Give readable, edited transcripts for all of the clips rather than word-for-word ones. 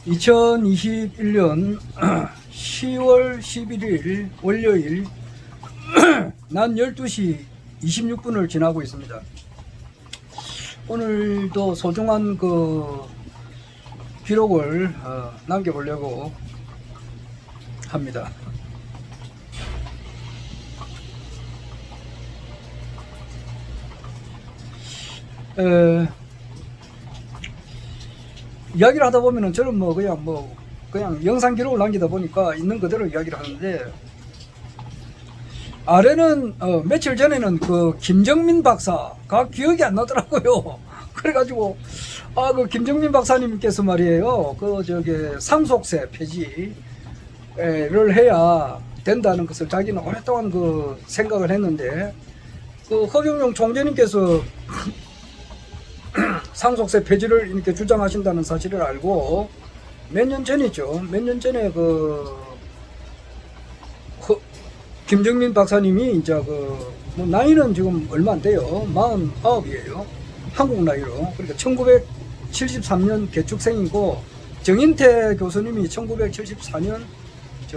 2021년 10월 11일 월요일 낮 12시 26분을 지나고 있습니다. 오늘도 소중한 기록을 남겨보려고 합니다. 이야기를 하다 보면은 저는 그냥 영상 기록을 남기다 보니까 있는 그대로 이야기를 하는데, 아래는 며칠 전에는 김정민 박사가 기억이 안 나더라고요. 그래가지고 그 김정민 박사님께서 말이에요, 상속세 폐지를 해야 된다는 것을 자기는 오랫동안 생각을 했는데, 허경영 총재님께서 상속세 폐지를 이렇게 주장하신다는 사실을 알고 몇 년 전이죠. 몇 년 전에 김정민 박사님이 이제 나이는 지금 얼마 안 돼요. 49이에요. 한국 나이로. 그러니까 1973년 개축생이고, 정인태 교수님이 1974년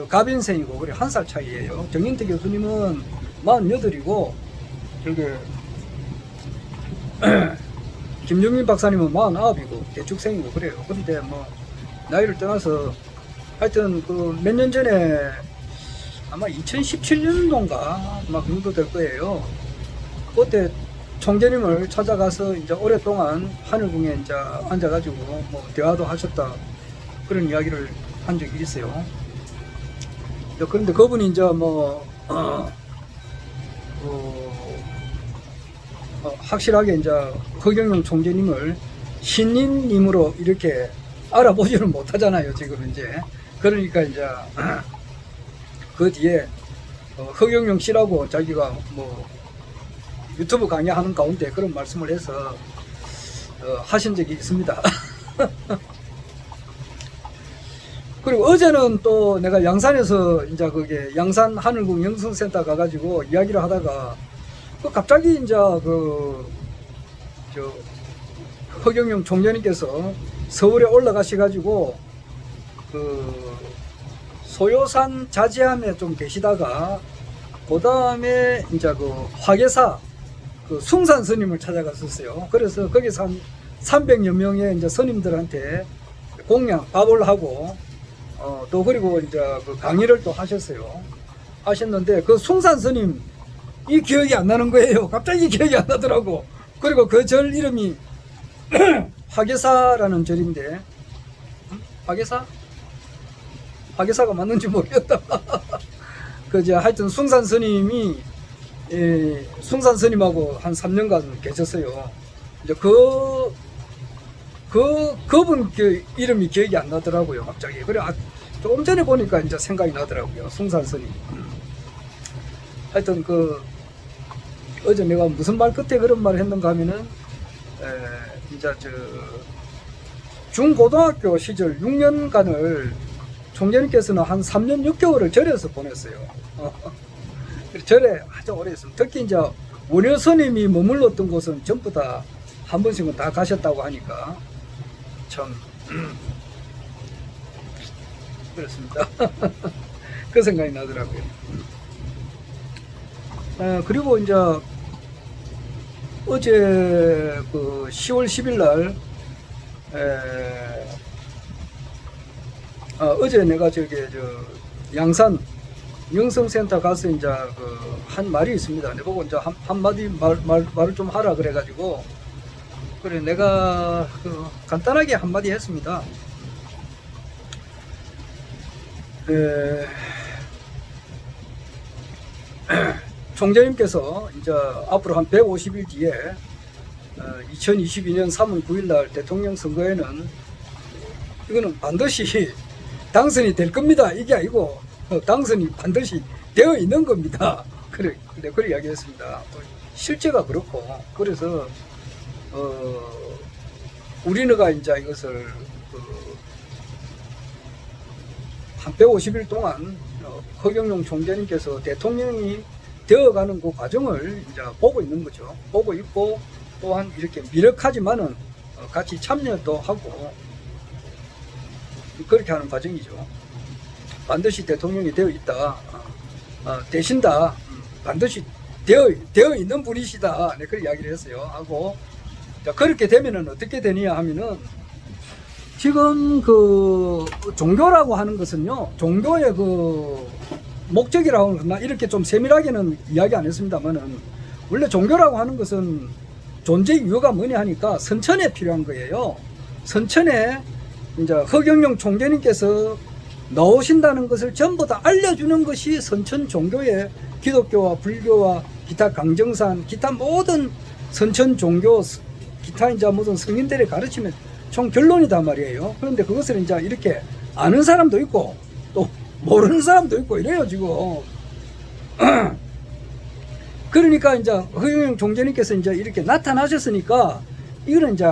갑인생이고, 그래 한 살 차이예요. 정인태 교수님은 48이고, 김정민 박사님은 49이고 개축생이고 그래요. 그런데 나이를 떠나서 하여튼 몇 년 전에 아마 2017년도인가 아마 그 정도 될 거예요. 그때 총재님을 찾아가서 이제 오랫동안 하늘궁에 이제 앉아가지고 대화도 하셨다, 그런 이야기를 한 적이 있어요. 그런데 그분이 이제 확실하게 이제 허경영 총재님을 신인님으로 이렇게 알아보지는 못하잖아요, 지금 이제. 그러니까 이제 그 뒤에 허경영 씨라고 자기가 유튜브 강의하는 가운데 그런 말씀을 해서 하신 적이 있습니다. 그리고 어제는 또 내가 양산에서 이제 양산 하늘궁 영성센터 가가지고 이야기를 하다가 갑자기 이제 허경영 총재님께서 서울에 올라가셔가지고 소요산 자지함에 좀 계시다가, 그 다음에 이제 화계사 숭산 스님을 찾아갔었어요. 그래서 거기서 한 300여 명의 이제 스님들한테 공양 밥을 하고 또 그리고 이제 강의를 또 하셨는데, 숭산 스님 이 기억이 안 나는 거예요. 갑자기 기억이 안 나더라고. 그리고 그 절 이름이 화계사라는 절인데, 화계사가 맞는지 모르겠다. 하여튼 숭산 스님이 숭산 스님하고 한 3년간 계셨어요. 이제 그분 이름이 기억이 안 나더라고요, 갑자기. 그래 조금 전에 보니까 이제 생각이 나더라고요, 숭산 스님. 하여튼 어제 내가 무슨 말 끝에 그런 말을 했는가 하면은, 이제 중고등학교 시절 6년간을 총재님께서는 한 3년 6개월을 절에서 보냈어요. 절에 아주 오래 했습니다. 특히 이제 원효 스님이 머물렀던 곳은 전부 다 한 번씩은 다 가셨다고 하니까 참 그렇습니다. 그 생각이 나더라고요. 그리고 이제 어제 10월 10일 날 어제 내가 양산 영성센터 가서 이제 한 말이 있습니다. 내보고 이제 한마디 말을 좀 하라 그래가지고, 그래 내가 간단하게 한마디 했습니다. 총재님께서 이제 앞으로 한 150일 뒤에 2022년 3월 9일 날 대통령 선거에는 이거는 반드시 당선이 될 겁니다. 이게 아니고 당선이 반드시 되어 있는 겁니다. 그래 이야기했습니다. 실제가 그렇고, 그래서 우리가 이제 이것을 한 150일 동안 허경영 총재님께서 대통령이 되어가는 그 과정을 이제 보고 있는 거죠. 보고 있고, 또한 이렇게 미력하지만은 같이 참여도 하고, 그렇게 하는 과정이죠. 반드시 대통령이 되어 있다. 되신다. 반드시 되어 있는 분이시다. 네, 그렇게 이야기를 했어요. 하고, 자, 그렇게 되면은 어떻게 되느냐 하면은, 지금 그 종교라고 하는 것은요, 종교의 그 목적이라고 하나 이렇게 좀 세밀하게는 이야기 안 했습니다만은, 원래 종교라고 하는 것은 존재 이유가 뭐냐 하니까 선천에 필요한 거예요. 선천에 이제 허경영 총재님께서 나오신다는 것을 전부 다 알려주는 것이 선천 종교의 기독교와 불교와 기타 강정산, 기타 모든 선천 종교, 기타 이제 모든 성인들의 가르침의 총 결론이단 말이에요. 그런데 그것을 이제 이렇게 아는 사람도 있고 또 모르는 사람도 있고 이래요, 지금. 그러니까 이제 허경영 총재님께서 이제 이렇게 나타나셨으니까 이거는 이제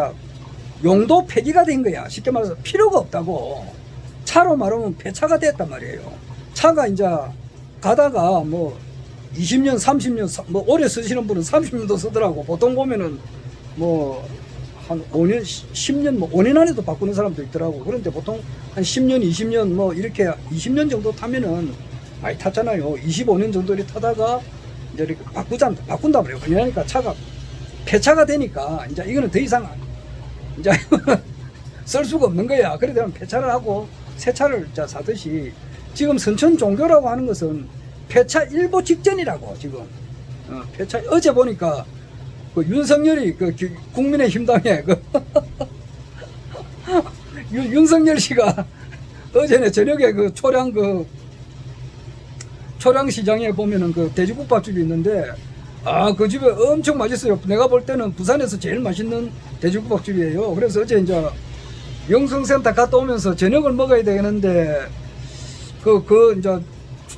용도 폐기가 된 거야. 쉽게 말해서 필요가 없다고. 차로 말하면 폐차가 됐단 말이에요. 차가 이제 가다가 뭐 20년, 30년, 뭐 오래 쓰시는 분은 30년도 쓰더라고. 보통 보면은 뭐 한 5년, 10년, 뭐 5년 안에도 바꾸는 사람도 있더라고. 그런데 보통 한 10년, 20년 뭐 이렇게 20년 정도 타면은 많이 탔잖아요. 25년 정도 이렇게 타다가 이제 이렇게 바꾼다 그래요. 그러니까 차가 폐차가 되니까 이제 이거는 더 이상 이제 쓸 수가 없는 거야. 그래 되면 폐차를 하고 새 차를 사듯이 지금 선천 종교라고 하는 것은 폐차 일보 직전이라고 지금. 폐차 어제 보니까 그 윤석열이 그 국민의힘당에 그 윤석열 씨가 어제는 저녁에 그 초량시장에 보면은 그 돼지국밥집이 있는데 그 집에 엄청 맛있어요. 내가 볼 때는 부산에서 제일 맛있는 돼지국밥집이에요. 그래서 어제 이제 영성센터 갔다 오면서 저녁을 먹어야 되는데 이제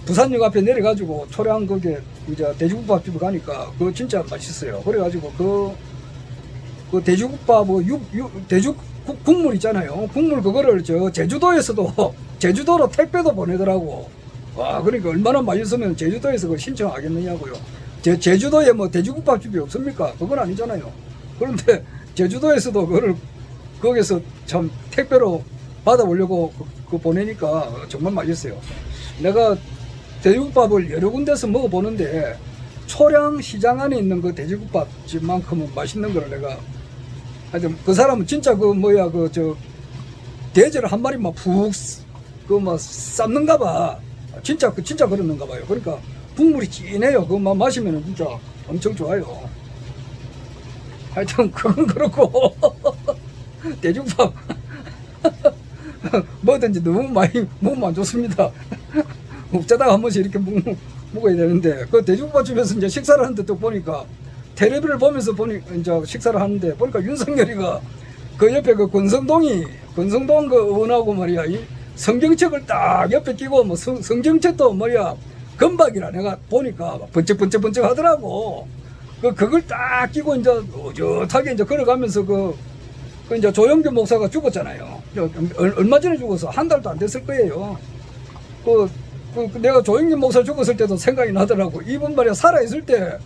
부산역 앞에 내려가지고 초량 거기에 이제 돼지국밥집을 가니까 그거 진짜 맛있어요. 그래가지고 그 돼지국밥 돼지국 국물 있잖아요. 국물 그거를 제주도로 택배도 보내더라고. 와, 그러니까 얼마나 맛있으면 제주도에서 그걸 신청하겠느냐고요. 제주도에 뭐 돼지국밥집이 없습니까? 그건 아니잖아요. 그런데 제주도에서도 그거를 거기서 참 택배로 받아오려고 그 보내니까 정말 맛있어요. 내가 돼지국밥을 여러 군데서 먹어보는데 초량 시장 안에 있는 그 돼지국밥집만큼은 맛있는 거를 내가 하여튼 그 사람은 진짜 돼지를 한 마리만 푹 삶는가 봐. 진짜 그러는가 봐요. 그러니까 국물이 진해요. 그것만 마시면 진짜 엄청 좋아요. 하여튼 그건 그렇고 돼지국밥 뭐든지 너무 먹으면 안 좋습니다. 먹자다가 한 번씩 이렇게 먹어야 되는데 그 돼지국밥집에서 이제 식사를 하는데 또 보니까 텔레비를 보면서 이제 식사를 하는데 보니까 윤석열이가 그 옆에 그 권성동 그 의원하고 말이야 이 성경책을 딱 옆에 끼고 뭐 성경책도 말이야 금박이라 내가 보니까 번쩍번쩍 하더라고. 그걸 딱 끼고 이제 어젓하게 이제 걸어가면서 그 이제 조영규 목사가 죽었잖아요. 얼마 전에 죽어서 한 달도 안 됐을 거예요. 내가 조영규 목사 죽었을 때도 생각이 나더라고. 이분 말이야 살아있을 때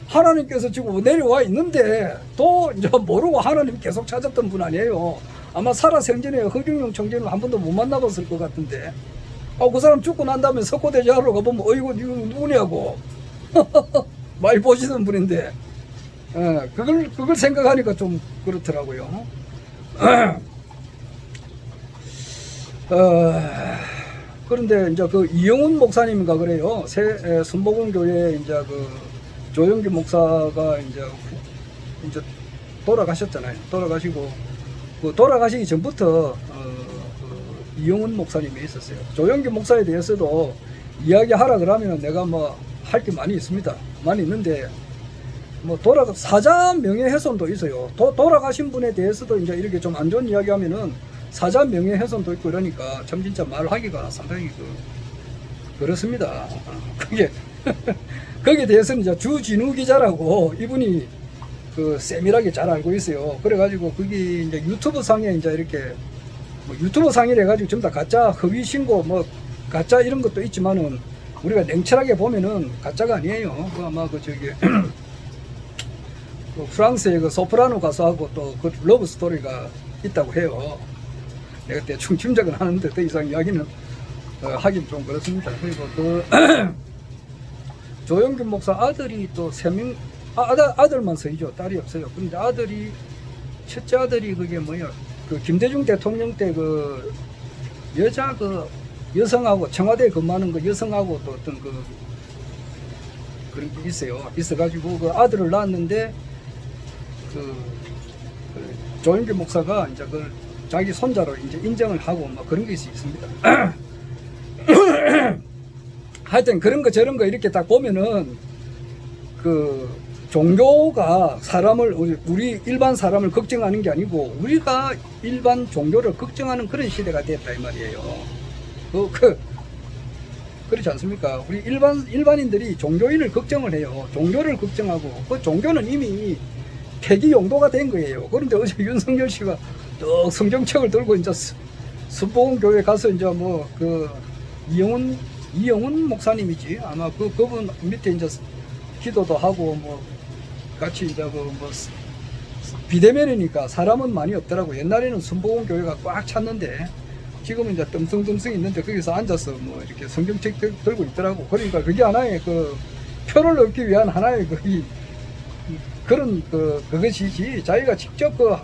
하나님께서 지금 내려와 있는데 또 이제 모르고 하나님 계속 찾았던 분 아니에요. 아마 살아생전에 허경영 총재는 한 번도 못 만나봤을 것 같은데. 그 사람 죽고 난 다음에 석고대자하러 가보면 어이구 이거 누구냐고 많이 보시던 분인데 그걸 생각하니까 좀 그렇더라고요. 그런데 이제 그 이영훈 목사님인가 그래요. 순복음교회 이제 그 조영기 목사가 이제 돌아가셨잖아요. 돌아가시고 돌아가시기 전부터 이영훈 목사님이 있었어요. 조영기 목사에 대해서도 이야기하라 그러면 내가 뭐 할 게 많이 있습니다. 많이 있는데 뭐 사자 명예훼손도 있어요. 돌아가신 분에 대해서도 이제 이렇게 좀 안 좋은 이야기하면은 사자 명예훼손도 있고 이러니까 참 진짜 말하기가 상당히 그렇습니다. 거기에 대해서는 이제 주진우 기자라고 이분이 세밀하게 잘 알고 있어요. 그래가지고 거기 이제 유튜브 상에 이제 이렇게 유튜브 상이래 가지고 전부 다 가짜 허위 신고 뭐 가짜 이런 것도 있지만은 우리가 냉철하게 보면은 가짜가 아니에요. 아마 프랑스의 소프라노 가수하고 또 러브 스토리가 있다고 해요. 내가 대충 짐작은 하는데 더 이상 이야기는 하긴 좀 그렇습니다. 그리고 그 조영균 목사 아들이 또 3명, 아들만 서이죠. 딸이 없어요. 그런데 아들이, 첫째 아들이 그게 뭐야, 그 김대중 대통령 때 그 여자 그 여성하고 청와대에 근무하는 그 여성하고 또 어떤 그런 게 있어요. 있어가지고 그 아들을 낳았는데 그 조영균 목사가 이제 그 자기 손자로 이제 인정을 하고 뭐 그런 게 있습니다. 하여튼 그런 거 저런 거 이렇게 딱 보면은 그 종교가 사람을, 우리 일반 사람을 걱정하는 게 아니고 우리가 일반 종교를 걱정하는 그런 시대가 됐다 이 말이에요. 그렇지 않습니까? 우리 일반인들이 종교인을 걱정을 해요. 종교를 걱정하고 그 종교는 이미 폐기 용도가 된 거예요. 그런데 어제 윤석열 씨가 또 성경책을 들고 이제 순복음교회 가서 이제 뭐 그 이영훈 목사님이지 아마 그분 밑에 이제 기도도 하고 뭐 같이 이제 뭐 비대면이니까 사람은 많이 없더라고. 옛날에는 순복음교회가 꽉 찼는데 지금은 이제 뜸성뜸성 있는데 거기서 앉아서 뭐 이렇게 성경책 들고 있더라고. 그러니까 그게 하나의 그 표를 얻기 위한 하나의 그런 그것이지 자기가 직접 뭐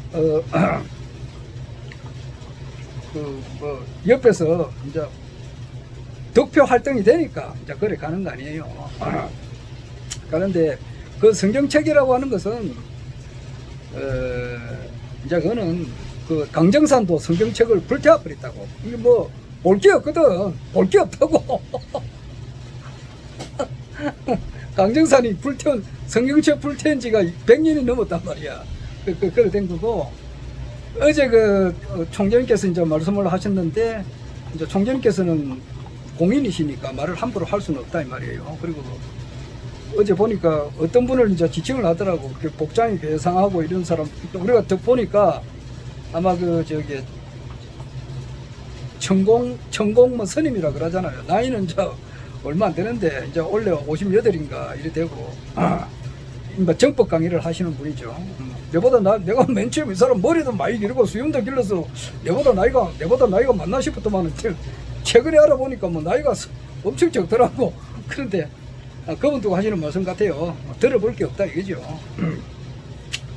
옆에서 이제 득표 활동이 되니까 이제 그래 가는 거 아니에요. 그런데 그 성경책이라고 하는 것은 이제 그거는 그 강정산도 성경책을 불태워 버렸다고. 이게 뭐 볼 게 없거든. 볼 게 없다고. 강정산이 성경책 불태운 지가 100년이 넘었단 말이야. 그래 된 거고. 어제 그 총재님께서 이제 말씀을 하셨는데 이제 총재님께서는 공인이시니까 말을 함부로 할 수는 없다 이 말이에요. 그리고 어제 보니까 어떤 분을 이제 지칭을 하더라고. 복장이 괴상하고 이런 사람. 우리가 더 보니까 아마 천공 뭐 스님이라 그러잖아요. 나이는 이제 얼마 안 되는데 이제 원래 58인가 이래 되고 정법 강의를 하시는 분이죠. 내가 맨 처음 이 사람 머리도 많이 길고 수염도 길러서 내보다 나이가 많나 싶었더만 최근에 알아보니까 뭐 나이가 엄청 적더라고. 그런데 그분도 하시는 말씀 같아요. 들어볼 게 없다 이거죠.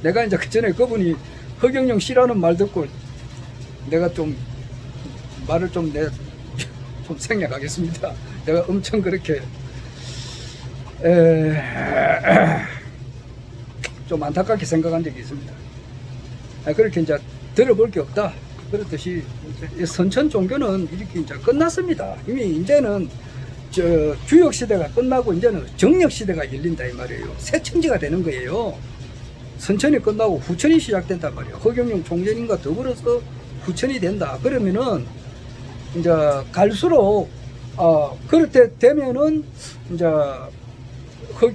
내가 이제 그 전에 그분이 허경영 씨라는 말 듣고 내가 좀 말을 좀 생략하겠습니다. 내가 엄청 그렇게 좀 안타깝게 생각한 적이 있습니다. 그렇게 이제 들어볼 게 없다. 그렇듯이 선천 종교는 이렇게 이제 끝났습니다. 이미 이제는 주역 시대가 끝나고 이제는 정력 시대가 열린다 이 말이에요. 새 천지가 되는 거예요. 선천이 끝나고 후천이 시작된단 말이에요. 허경영 총재님과 더불어서 후천이 된다. 그러면은 이제 갈수록 그렇게 되면은 이제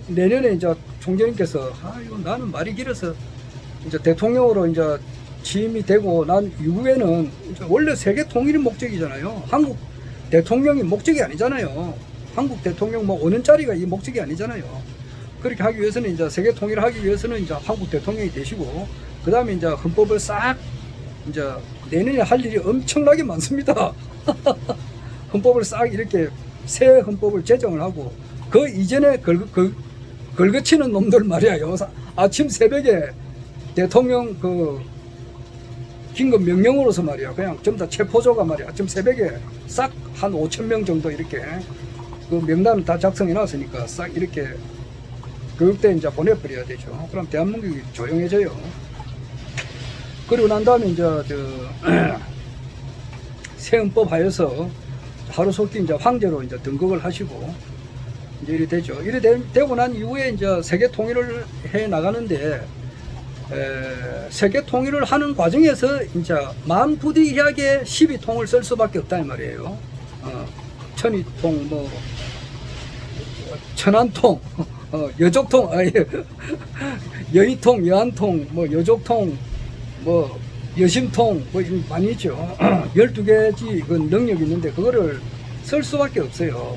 내년에 이제 총재님께서 이거 나는 말이 길어서 이제 대통령으로 이제 취임이 되고 난 이후에는 이제 원래 세계 통일이 목적이잖아요. 한국 대통령이 목적이 아니잖아요. 한국 대통령 뭐 5년짜리가 이 목적이 아니잖아요. 그렇게 하기 위해서는 이제 세계 통일을 하기 위해서는 이제 한국 대통령이 되시고 그 다음에 이제 헌법을 싹 이제 내년에 할 일이 엄청나게 많습니다. 헌법을 싹 이렇게 새 헌법을 제정을 하고 그 이전에 걸거치는 놈들 말이야. 아침 새벽에 대통령 긴급 명령으로서 말이야. 그냥 전부 다 체포조가 말이야. 아침 새벽에 싹 한 5,000명 정도 이렇게 그 명단을 다 작성해 놨으니까 싹 이렇게 교육대 이제 보내버려야 되죠. 그럼 대한민국이 조용해져요. 그리고 난 다음에 이제 새 헌법 하여서 하루속히 이제 황제로 이제 등극을 하시고 이제 이래 되죠. 이래 되고 난 이후에 이제 세계 통일을 해 나가는데 세계 통일을 하는 과정에서 이제 만부디하게 12통을 쓸 수밖에 없다 이 말이에요. 천이통, 뭐 천안통, 여족통, 여의통, 여안통, 뭐 여족통, 뭐 여심통, 뭐 많이 있죠. 12개지 그 능력이 있는데 그거를 쓸 수밖에 없어요.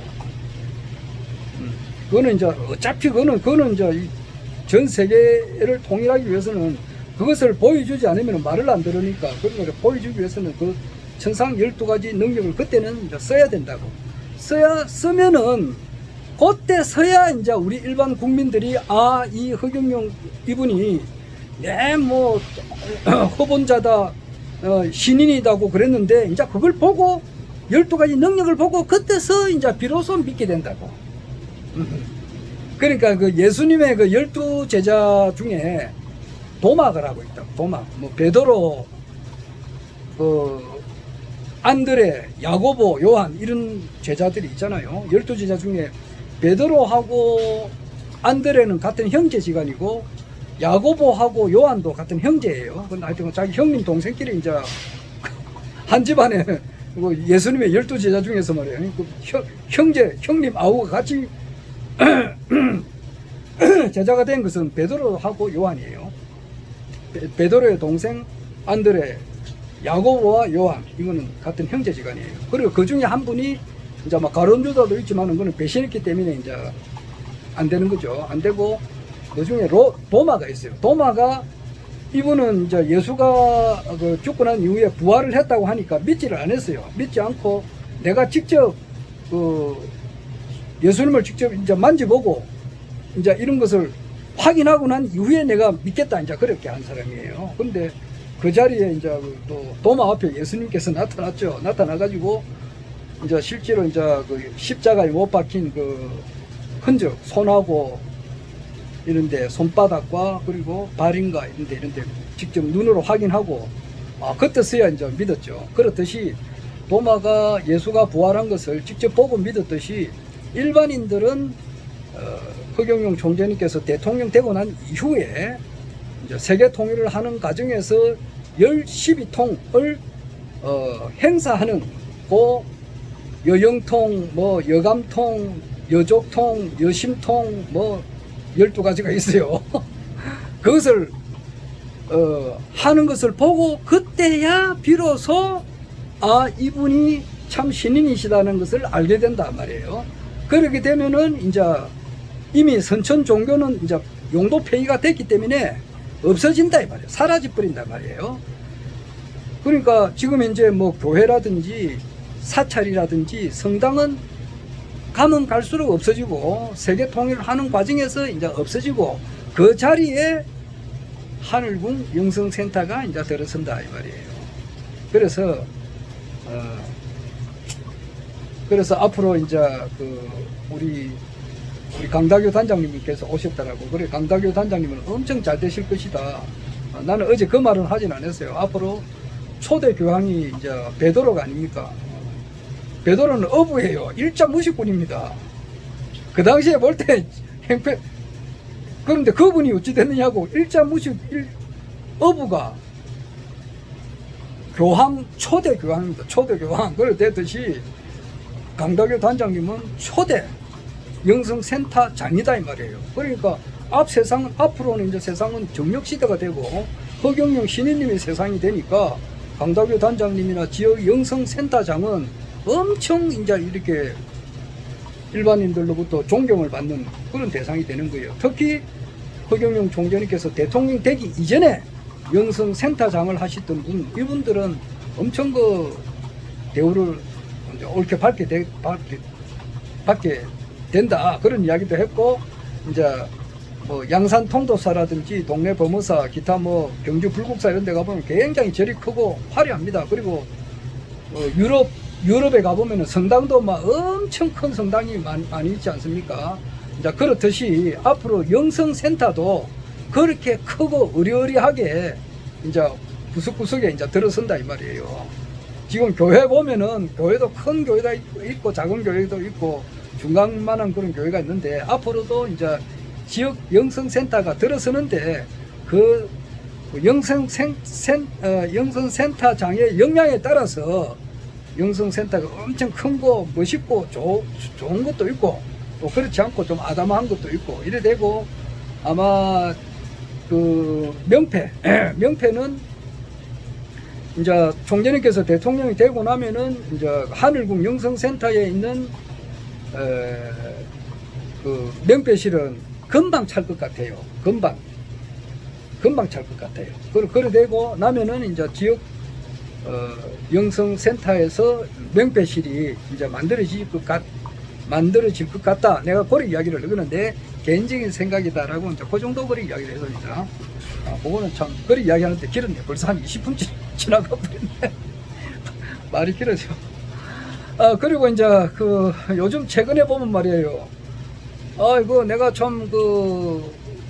그거는 이제 어차피 그거는 이제 전 세계를 통일하기 위해서는 그것을 보여주지 않으면 말을 안 들으니까 그런 걸 보여주기 위해서는 그 천상 12가지 능력을 그때는 이제 써야 된다고. 쓰면은 그때 서야 이제 우리 일반 국민들이 아, 이 허경영 이분이 뭐 허본자다, 신인이다고 그랬는데 이제 그걸 보고 12가지 능력을 보고 그때서 이제 비로소 믿게 된다고. 그러니까 그 예수님의 그 12제자 중에 도마가라고 있다. 도마. 뭐 베드로, 안드레, 야고보, 요한 이런 제자들이 있잖아요. 12제자 중에 베드로하고 안드레는 같은 형제지간이고 야고보하고 요한도 같은 형제예요. 근데 하여튼 자기 형님 동생끼리 이제 한 집안에 예수님의 12제자 중에서 말이에요. 형님 아우가 같이 제자가 된 것은 베드로하고 요한이에요. 베드로의 동생 안드레, 야고보와 요한, 이거는 같은 형제지간이에요. 그리고 그 중에 한 분이 이제 막 가룟 유다도 있지만은 그는 배신했기 때문에 이제 안 되는 거죠. 안 되고 그 중에 도마가 있어요. 도마가 이분은 이제 예수가 죽고 난 이후에 부활을 했다고 하니까 믿지를 안 했어요. 믿지 않고 내가 직접 예수님을 직접 이제 만져보고 이제 이런 것을 확인하고 난 이후에 내가 믿겠다 이제 그렇게 한 사람이에요. 근데 그 자리에 이제 또 도마 앞에 예수님께서 나타났죠. 나타나가지고 이제 실제로 이제 그 십자가에 못 박힌 그 흔적, 손하고 이런데 손바닥과 그리고 발인가 이런데 직접 눈으로 확인하고 그때서야 이제 믿었죠. 그렇듯이 도마가 예수가 부활한 것을 직접 보고 믿었듯이 일반인들은 허경영 총재님께서 대통령 되고 난 이후에 이제 세계 통일을 하는 과정에서 12통을 행사하는 그 여영통, 뭐 여감통, 여족통, 여심통 뭐 12가지가 있어요. 그것을 하는 것을 보고 그때야 비로소 이분이 참 신인이시다는 것을 알게 된단 말이에요. 그렇게 되면은 이제 이미 선천 종교는 이제 용도 폐기가 됐기 때문에 없어진다 이 말이에요. 사라져 버린단 말이에요. 그러니까 지금 이제 뭐 교회라든지 사찰이라든지 성당은 가면 갈수록 없어지고 세계 통일을 하는 과정에서 이제 없어지고 그 자리에 하늘궁 영성센터가 이제 들어선다 이 말이에요. 그래서 앞으로 이제 우리 강다교 단장님께서 오셨더라고. 그래 강다교 단장님은 엄청 잘 되실 것이다. 나는 어제 그 말은 하진 않았어요. 앞으로 초대 교황이 이제 베드로가 아닙니까? 베드로는 어부예요. 일자 무식꾼입니다. 그 당시에 볼 때 행패. 그런데 그분이 어찌 됐느냐고. 일자 무식 어부가 교황, 초대 교황입니다. 초대 교황. 그래 됐듯이 강다교 단장님은 초대 영성센터장이다 이 말이에요. 그러니까 앞으로는 이제 세상은 정력시대가 되고 허경영 신인님의 세상이 되니까 강다교 단장님이나 지역 영성센터장은 엄청 이제 이렇게 일반인들로부터 존경을 받는 그런 대상이 되는 거예요. 특히 허경영 총재님께서 대통령 되기 이전에 영성센터장을 하시던 이분들은 엄청 그 대우를 이제 옳게 받게 된다 그런 이야기도 했고 이제 뭐 양산 통도사라든지 동네 범어사 기타 뭐 경주 불국사 이런 데 가보면 굉장히 절이 크고 화려합니다. 그리고 유럽에 가보면 성당도 막 엄청 큰 성당이 많이 있지 않습니까? 이제 그렇듯이 앞으로 영성센터도 그렇게 크고 의리의리하게 이제 구석구석에 이제 들어선다 이 말이에요. 지금 교회 보면은 교회도 큰 교회가 있고 작은 교회도 있고 중간만한 그런 교회가 있는데 앞으로도 이제 지역 영성센터가 들어서는데 그 영성센터장의 역량에 따라서 영성센터가 엄청 큰 거 멋있고 좋은 것도 있고 또 그렇지 않고 좀 아담한 것도 있고 이래 되고 아마 그 명패는 이제 총재님께서 대통령이 되고 나면은 이제 하늘궁 영성센터에 있는 그 명패실은 금방 찰 것 같아요. 금방 찰 것 같아요. 그래 되고 나면은 이제 지역 영성센터에서 명패실이 이제 만들어질 것 같다. 내가 그런 이야기를, 이거는 내 개인적인 생각이다라고 이제 그 정도 그런 이야기를 했습니다. 그거는 참, 그런 이야기 하는데 길었네. 벌써 한 20분 지나가 버렸네. 말이 길어져. 그리고 이제 요즘 최근에 보면 말이에요. 이거 내가 참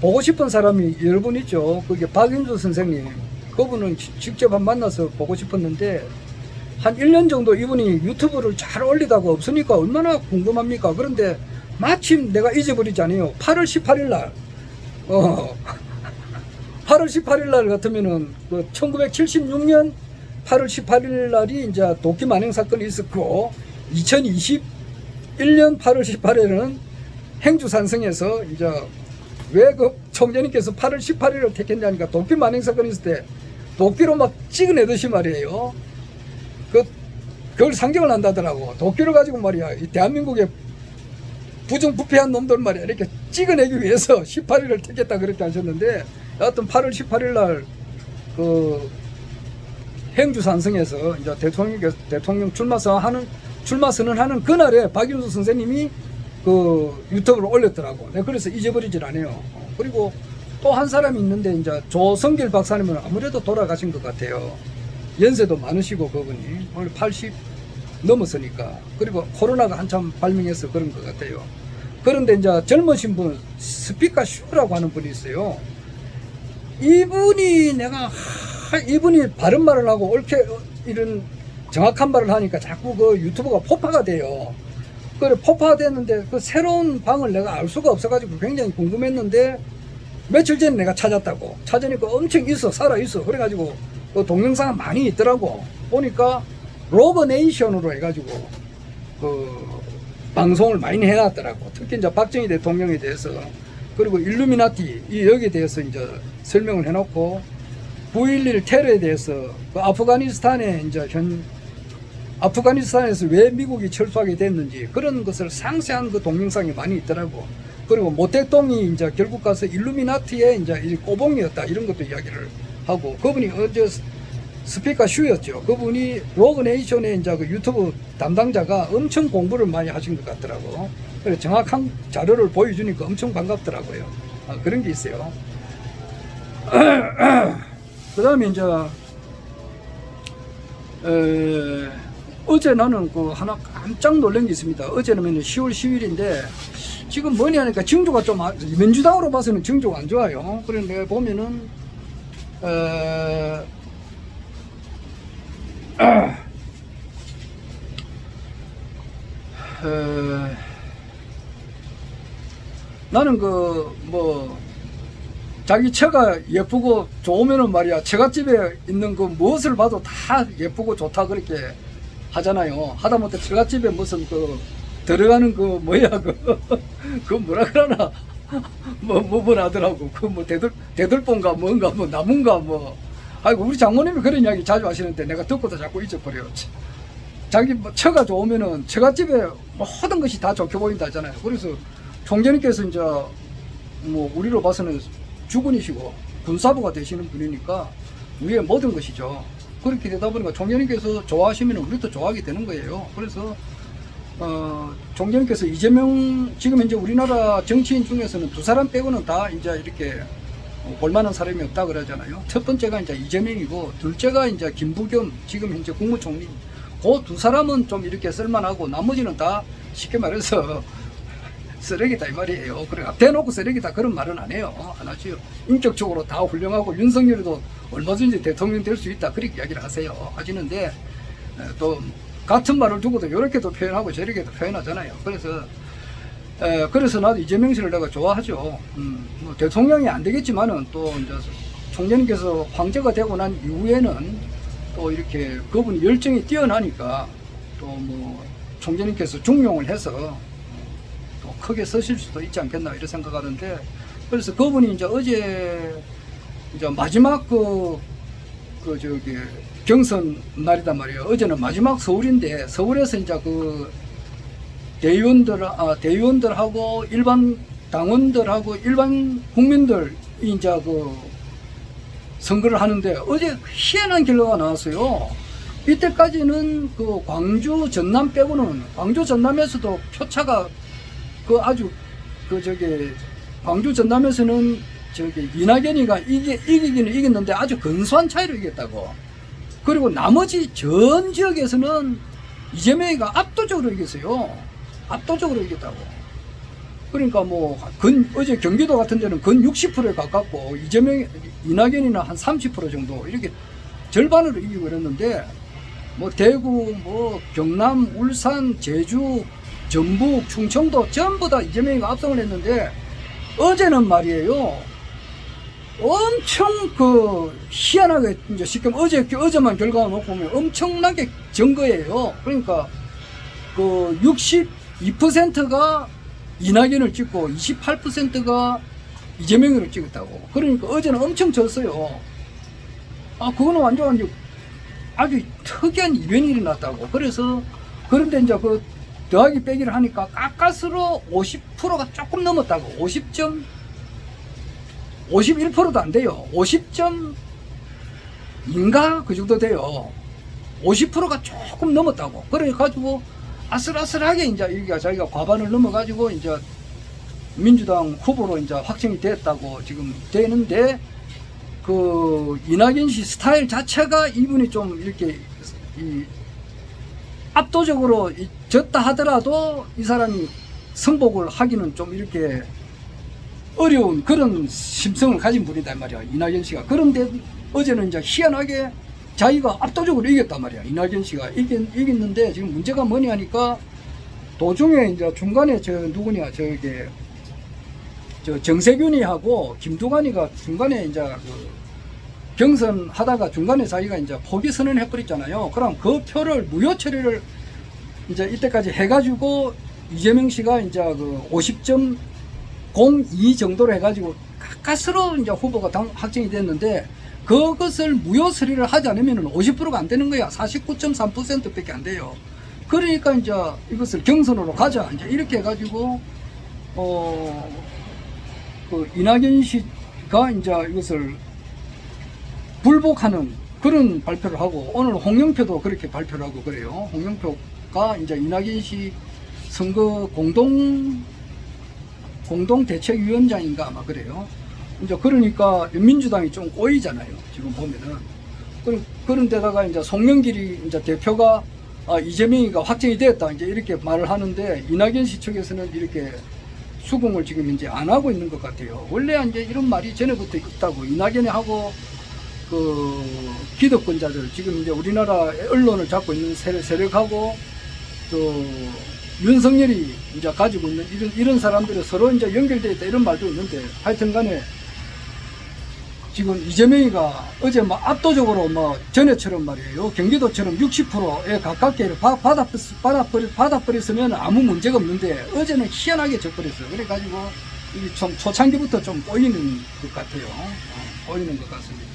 보고 싶은 사람이 여러 분 있죠. 그게 박윤주 선생님. 그분은 직접 만나서 보고 싶었는데, 한 1년 정도 이분이 유튜브를 잘 올리다가 없으니까 얼마나 궁금합니까? 그런데 마침 내가 잊어버리잖아요. 8월 18일 날, 8월 18일 날 같으면은 1976년 8월 18일 날이 이제 도끼 만행 사건이 있었고, 2021년 8월 18일에는 행주산성에서 이제 왜 총재님께서 8월 18일을 택했냐니까, 도끼 만행 사건이 있을 때 도끼로 막 찍어내듯이 말이에요. 그걸 상정을 한다더라고. 도끼를 가지고 말이야, 이 대한민국의 부정부패한 놈들 말이야, 이렇게 찍어내기 위해서 18일을 택했다 그렇게 하셨는데, 여하튼 8월 18일 날 행주산성에서 이제 대통령 출마 선언하는 그날에 박윤수 선생님이 유튜브를 올렸더라고. 내가 그래서 잊어버리질 않아요. 그리고 또 한 사람이 있는데, 이제 조성길 박사님은 아무래도 돌아가신 것 같아요. 연세도 많으시고 그분이 오늘 80 넘었으니까. 그리고 코로나가 한참 발명해서 그런 것 같아요. 그런데 이제 젊으신 분, 스피커 슈라고 하는 분이 있어요. 이분이 이분이 바른 말을 하고 옳게 이런 정확한 말을 하니까 자꾸 유튜브가 폭파가 돼요. 그래, 폭파가 됐는데 새로운 방을 내가 알 수가 없어가지고 굉장히 궁금했는데, 며칠 전에 내가 찾으니까 엄청 살아있어. 그래가지고 동영상 많이 있더라고. 보니까 로그네이션으로 해가지고 방송을 많이 해놨더라고. 특히 이제 박정희 대통령에 대해서, 그리고 일루미나티 여기에 대해서 이제 설명을 해놓고, 9.11 테러에 대해서 아프가니스탄에서 왜 미국이 철수하게 됐는지 그런 것을 상세한 동영상이 많이 있더라고. 그리고 모택동이 이제 결국 가서 일루미나티의 이제 꼬봉이었다, 이런 것도 이야기를 하고, 그분이 스피커 슈였죠. 그분이 로그네이션의 이제 유튜브 담당자가 엄청 공부를 많이 하신 것 같더라고. 그래서 정확한 자료를 보여주니까 엄청 반갑더라고요. 그런 게 있어요. 그 다음에 이제 어제 나는 하나 깜짝 놀란 게 있습니다. 어제는 10월 10일인데 지금 뭐냐 하니까 징조가 좀, 민주당으로 봐서는 징조가 안 좋아요. 그런데 내가 보면은 나는 자기 처가 예쁘고 좋으면은 말이야, 처갓집에 있는 무엇을 봐도 다 예쁘고 좋다 그렇게 하잖아요. 하다못해 처갓집에 무슨 들어가는 뭐라 그러나 뭘 하더라고. 대들보인가 뭔가 나무인가 아이고, 우리 장모님이 그런 이야기 자주 하시는데 내가 듣고도 자꾸 잊어버려요. 자기 처가 좋으면은 처갓집에 모든 것이 다 좋게 보인다 하잖아요. 그래서 총재님께서 이제 우리로 봐서는 주군이시고 군사부가 되시는 분이니까 위에 모든 것이죠. 그렇게 되다 보니까 총재님께서 좋아하시면 우리도 좋아하게 되는 거예요. 그래서 총재님께서 이재명, 지금 이제 우리나라 정치인 중에서는 두 사람 빼고는 다 이제 이렇게 볼만한 사람이 없다 그러잖아요. 첫 번째가 이제 이재명이고, 둘째가 이제 김부겸, 지금 현재 국무총리. 그 두 사람은 좀 이렇게 쓸만하고, 나머지는 다 쉽게 말해서 쓰레기다 이 말이에요. 그래, 대놓고 쓰레기다 그런 말은 안 해요. 안 하지요. 인격적으로 다 훌륭하고, 윤석열이도 얼마든지 대통령 될 수 있다 그렇게 이야기를 하시는데, 또 같은 말을 두고도 이렇게도 표현하고 저렇게도 표현하잖아요. 그래서 나도 이재명 씨를 내가 좋아하죠. 대통령이 안 되겠지만은, 또 이제 총재님께서 황제가 되고 난 이후에는 또 이렇게 그분이 열정이 뛰어나니까 또 총재님께서 중용을 해서 또 크게 쓰실 수도 있지 않겠나 이런 생각하는데, 그래서 그분이 이제 어제 이제 마지막 경선 날이단 말이에요. 어제는 마지막 서울인데, 서울에서 이제 대의원들하고 일반 당원들하고 일반 국민들이 이제 선거를 하는데, 어제 희한한 결과가 나왔어요. 이때까지는 그 광주 전남 빼고는 광주 전남에서도 표차가 그 아주 그 저기 광주 전남에서는 저기 이낙연이가 이기기는 이겼는데 아주 근소한 차이로 이겼다고. 그리고 나머지 전 지역에서는 이재명이가 압도적으로 이겼어요. 압도적으로 이겼다고. 그러니까 뭐 어제 경기도 같은 데는 근 60%에 가깝고 이낙연이나 한 30% 정도 이렇게 절반으로 이기고 이랬는데 뭐 대구, 뭐 경남, 울산, 제주, 전북, 충청도 전부 다 이재명이가 압승을 했는데 어제는 말이에요. 엄청 그 희한하게 이제 지금 어제만 결과가 놓고 보면 엄청나게 전 거예요. 그러니까 그 62%가 이낙연을 찍고 28%가 이재명을 찍었다고. 그러니까 어제는 엄청 졌어요. 아, 그거는 완전 아주 특이한 이변이 일어났다고. 그래서 그런데 이제 그 더하기 빼기를 하니까 가까스로 50%가 조금 넘었다고. 51%도 안 돼요. 50.인가 그 정도 돼요. 50%가 조금 넘었다고. 그래가지고 아슬아슬하게 이제 여기가 자기가 과반을 넘어가지고 이제 민주당 후보로 이제 확정이 됐다고 지금 되는데 그 이낙연 씨 스타일 자체가 이분이 좀 이렇게 압도적으로 졌다 하더라도 이 사람이 승복을 하기는 좀 이렇게 어려운 그런 심성을 가진 분이다 말이야, 이낙연 씨가. 그런데 어제는 이제 희한하게 자기가 압도적으로 이겼단 말이야. 이낙연 씨가 이겼는데 지금 문제가 뭐냐 하니까 도중에 이제 중간에 저 정세균이하고 김두관이가 중간에 이제 그 경선 하다가 중간에 자기가 이제 포기 선언을 해버렸잖아요. 그럼 그 표를 무효 처리를 이제 이때까지 해가지고 이재명 씨가 이제 그 50.02 정도로 해가지고 가까스로 이제 후보가 확정이 됐는데 그것을 무효 처리를 하지 않으면 50%가 안 되는 거야. 49.3%밖에 안 돼요. 그러니까 이제 이것을 경선으로 가자. 이제 이렇게 해가지고 그 이낙연 씨가 이제 이것을 불복하는 그런 발표를 하고 오늘 홍영표도 그렇게 발표를 하고 그래요. 홍영표가 이제 이낙연 씨 선거 공동대책위원장인가 아마 그래요. 이제 그러니까 민주당이 좀 꼬이잖아요. 지금 보면은. 그런 데다가 이제 송영길이 이제 대표가 이재명이가 확정이 됐다. 이제 이렇게 말을 하는데 이낙연 씨 측에서는 이렇게 수긍을 지금 이제 안 하고 있는 것 같아요. 원래 이제 이런 말이 전에부터 있다고. 이낙연이 하고 그 기득권자들 지금 이제 우리나라 언론을 잡고 있는 세력하고 또 윤석열이 이제 가지고 있는 이런 사람들이 서로 이제 연결되어 있다 이런 말도 있는데 하여튼 간에 지금 이재명이가 어제 막 압도적으로 뭐 전에처럼 말이에요. 경기도처럼 60%에 가깝게 받아버렸으면 아무 문제가 없는데 어제는 희한하게 져버렸어요. 그래가지고 이 좀 초창기부터 좀 꼬이는 것 같아요. 꼬이는 것 같습니다.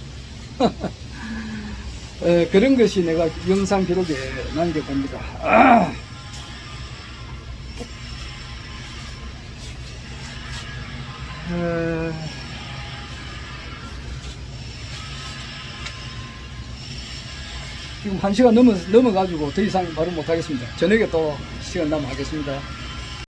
그런 것이 내가 영상 기록에 남겨봅니다. 지금 1시간 넘어가지고 더 이상 말을 못하겠습니다. 저녁에 또 시간 나면 하겠습니다.